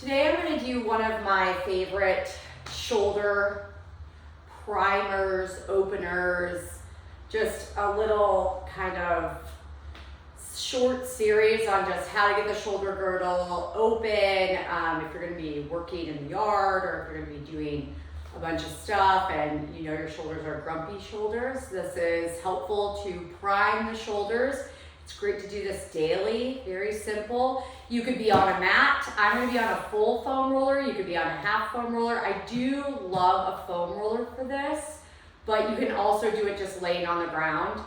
Today I'm going to do one of my favorite shoulder primers, openers, just a little kind of short series on just how to get the shoulder girdle open if you're going to be working in the yard or if you're going to be doing a bunch of stuff and you know your shoulders are grumpy shoulders. This is helpful to prime the shoulders. It's great to do this daily, very simple. You could be on a mat. I'm gonna be on a full foam roller. You could be on a half foam roller. I do love a foam roller for this, but you can also do it just laying on the ground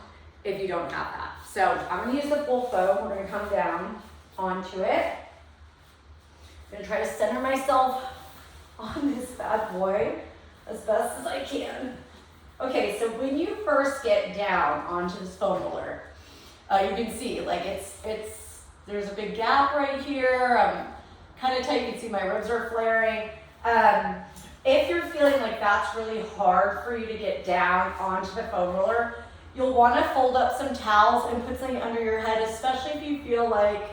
if you don't have that. So I'm gonna use the full foam. We're gonna come down onto it. I'm gonna try to center myself on this bad boy as best as I can. Okay, so when you first get down onto this foam roller, you can see like there's a big gap right here. I'm kind of tight, you can see my ribs are flaring. If you're feeling like that's really hard for you to get down onto the foam roller, you'll want to fold up some towels and put something under your head, especially if you feel like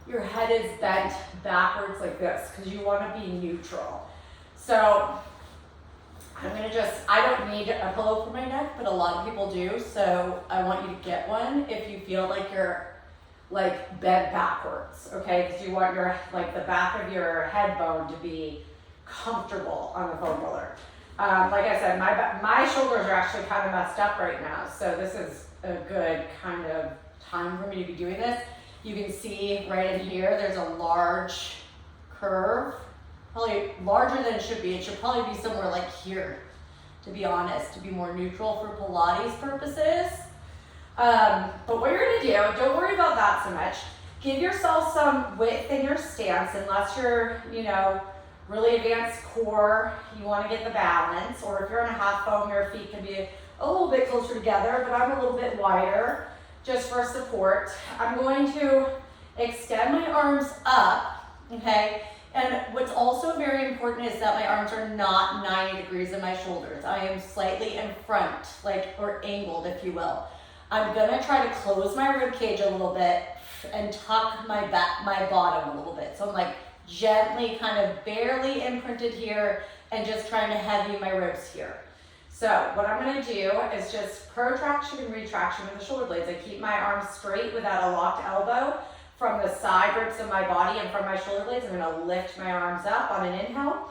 your head is bent backwards like this, because you want to be neutral. So I don't need a pillow for my neck, but a lot of people do, so I want you to get one if you feel like you're like bent backwards, okay? Because you want your, like the back of your head bone to be comfortable on the foam roller. Like I said, my shoulders are actually kind of messed up right now, so this is a good kind of time for me to be doing this. You can see right in here, there's a large curve. Probably larger than it should be. It should probably be somewhere like here, to be honest, to be more neutral for Pilates purposes. But what you're gonna do, don't worry about that so much. Give yourself some width in your stance, unless you're, really advanced core, you wanna get the balance, or if you're in a half foam, your feet can be a little bit closer together, but I'm a little bit wider, just for support. I'm going to extend my arms up, okay? And what's also very important is that my arms are not 90 degrees of my shoulders. I am slightly in front, or angled, if you will. I'm gonna try to close my rib cage a little bit and tuck my bottom a little bit. So I'm like gently, kind of barely imprinted here and just trying to heavy my ribs here. So what I'm gonna do is just protraction and retraction with the shoulder blades. I keep my arms straight without a locked elbow. From the side ribs of my body and from my shoulder blades, I'm gonna lift my arms up on an inhale.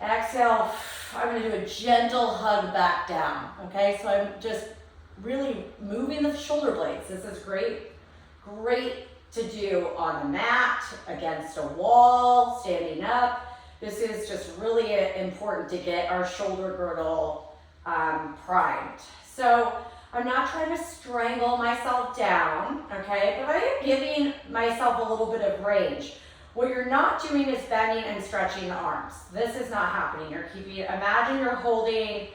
Exhale, I'm gonna do a gentle hug back down, okay? So I'm just really moving the shoulder blades. This is great to do on the mat, against a wall, standing up. This is just really important to get our shoulder girdle primed. So I'm not trying to strangle myself down, okay? But I am giving myself a little bit of range. What you're not doing is bending and stretching the arms. This is not happening. Imagine you're holding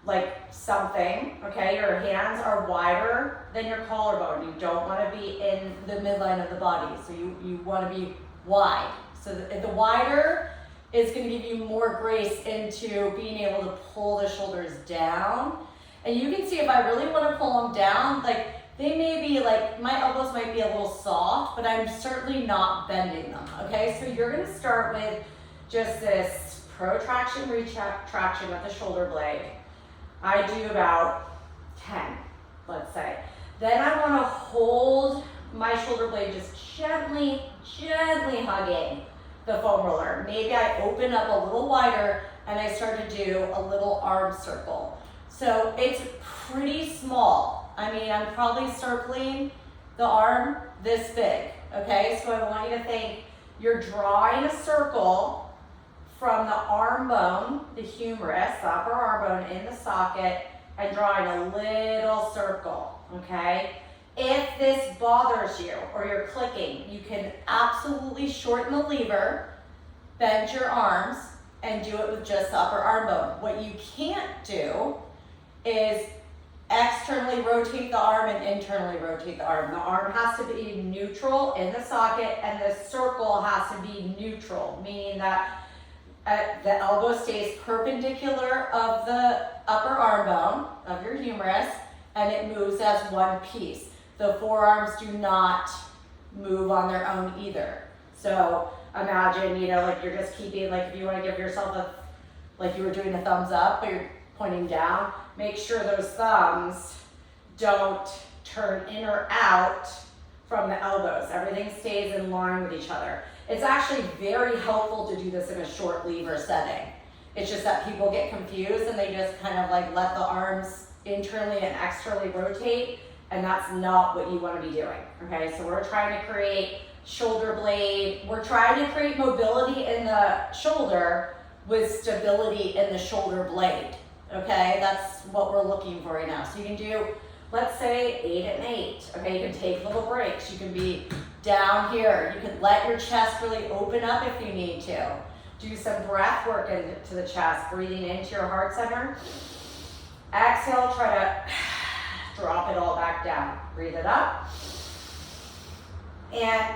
like something, okay? Your hands are wider than your collarbone. You don't want to be in the midline of the body. So you want to be wide. So the wider is going to give you more grace into being able to pull the shoulders down. And you can see if I really want to pull them down, they may be my elbows might be a little soft, but I'm certainly not bending them, okay? So you're gonna start with just this protraction, retraction with the shoulder blade. I do about 10, let's say. Then I wanna hold my shoulder blade just gently hugging the foam roller. Maybe I open up a little wider and I start to do a little arm circle. So it's pretty small. I mean, I'm probably circling the arm this big, okay? So I want you to think you're drawing a circle from the arm bone, the humerus, the upper arm bone in the socket, and drawing a little circle, okay? If this bothers you or you're clicking, you can absolutely shorten the lever, bend your arms, and do it with just the upper arm bone. What you can't do is externally rotate the arm and internally rotate the arm. The arm has to be neutral in the socket and the circle has to be neutral, meaning that the elbow stays perpendicular of the upper arm bone of your humerus and it moves as one piece. The forearms do not move on their own either. So imagine, you know, like you're just keeping, like if you want to give yourself a, like you were doing a thumbs up, but you're pointing down, make sure those thumbs don't turn in or out from the elbows. Everything stays in line with each other. It's actually very helpful to do this in a short lever setting. It's just that people get confused and they just kind of like let the arms internally and externally rotate, and that's not what you want to be doing, okay? So we're trying to create shoulder blade. We're trying to create mobility in the shoulder with stability in the shoulder blade, okay? That's what we're looking for right now. So you can do, let's say 8 and 8, okay? You can take little breaks. You can be down here. You can let your chest really open up if you need to. Do some breath work into the chest, breathing into your heart center. Exhale, try to drop it all back down. Breathe it up and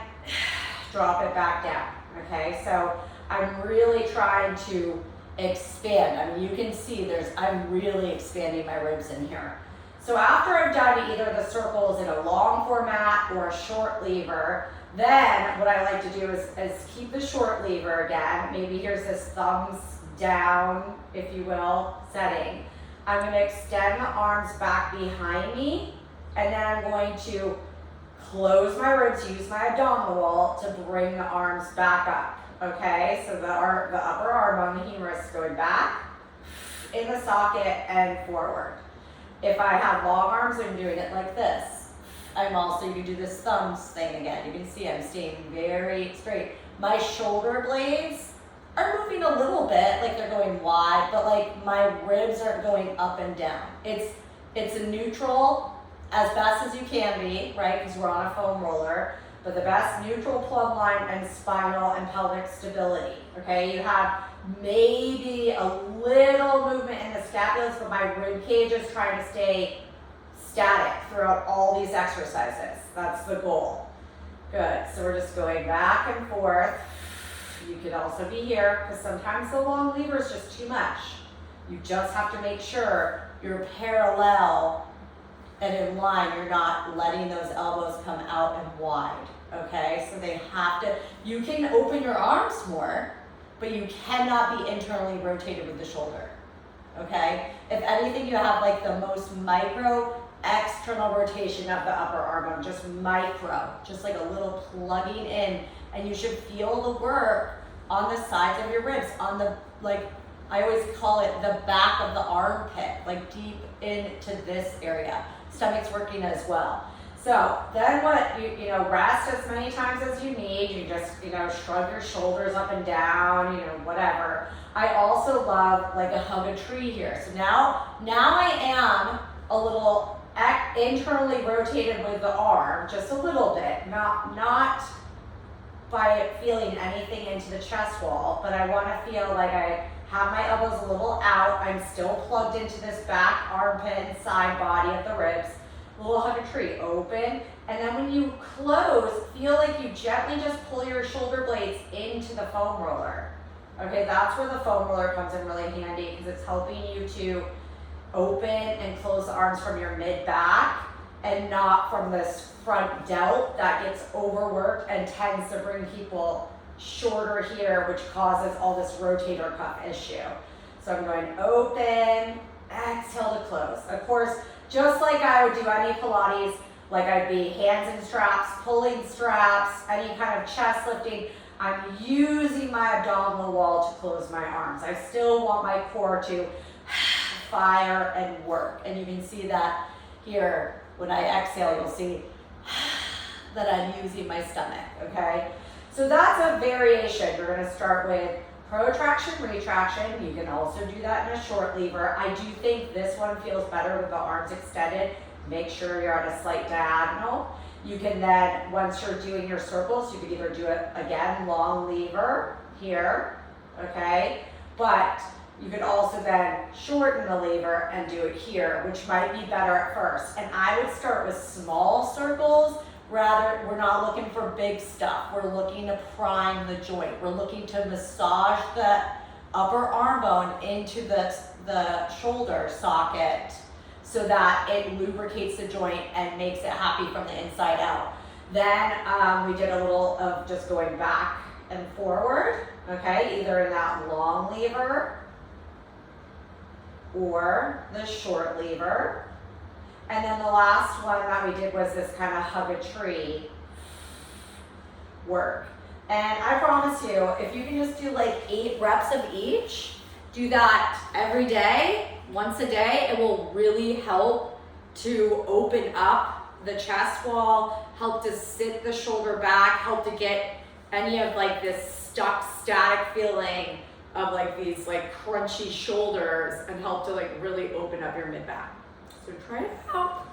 drop it back down, okay? So I'm really trying to expand. I mean, you can see I'm really expanding my ribs in here. So after I've done either the circles in a long format or a short lever, then what I like to do is keep the short lever again. Maybe here's this thumbs down, if you will, setting. I'm going to extend the arms back behind me, and then I'm going to close my ribs, use my abdominal wall to bring the arms back up, okay? So the upper arm bone, the humerus, going back in the socket and forward. If I have long arms, I'm doing it like this. You can do this thumbs thing again. You can see I'm staying very straight. My shoulder blades are moving a little bit, like they're going wide, but like my ribs aren't going up and down. It's a neutral as best as you can be, right? Because we're on a foam roller, but the best neutral plumb line and spinal and pelvic stability, okay? You have maybe a little movement in the scapulas, but my rib cage is trying to stay static throughout all these exercises. That's the goal. Good, so we're just going back and forth. You could also be here, because sometimes the long lever is just too much. You just have to make sure you're parallel and in line. You're not letting those elbows come out and wide, okay? So they have to, you can open your arms more, but you cannot be internally rotated with the shoulder, okay? If anything, you have like the most micro external rotation of the upper arm bone, just micro, just like a little plugging in, and you should feel the work on the sides of your ribs, on the, like, I always call it the back of the armpit, like deep into this area. Stomach's working as well. So then what, you know, rest as many times as you need. You just, you know, shrug your shoulders up and down, you know, whatever. I also love like a hug a tree here. So now I am a little internally rotated with the arm, just a little bit, not by feeling anything into the chest wall, but I want to feel like I have my elbows a little out. I'm still plugged into this back armpit and side body of the ribs. A little hug a tree, open, and then when you close, feel like you gently just pull your shoulder blades into the foam roller. Okay, that's where the foam roller comes in really handy, because it's helping you to open and close the arms from your mid-back and not from this front delt that gets overworked and tends to bring people shorter here, which causes all this rotator cuff issue. So I'm going open, exhale to close. Of course, just like I would do any Pilates, like I'd be hands in straps, pulling straps, any kind of chest lifting, I'm using my abdominal wall to close my arms. I still want my core to fire and work. And you can see that here. When I exhale, you'll see that I'm using my stomach, okay? So that's a variation. You're gonna start with protraction, retraction. You can also do that in a short lever. I do think this one feels better with the arms extended. Make sure you're at a slight diagonal. You can then, once you're doing your circles, you could either do it again, long lever here, okay? But you could also then shorten the lever and do it here, which might be better at first. And I would start with small circles. Rather, we're not looking for big stuff. We're looking to prime the joint. We're looking to massage the upper arm bone into the shoulder socket so that it lubricates the joint and makes it happy from the inside out. Then we did a little of just going back and forward, okay? Either in that long lever or the short lever. And then the last one that we did was this kind of hug a tree work. And I promise you, if you can just do like 8 reps of each, do that every day, once a day, it will really help to open up the chest wall, help to sit the shoulder back, help to get any of like this stuck static feeling of like these like crunchy shoulders, and help to like really open up your mid back. So try it out.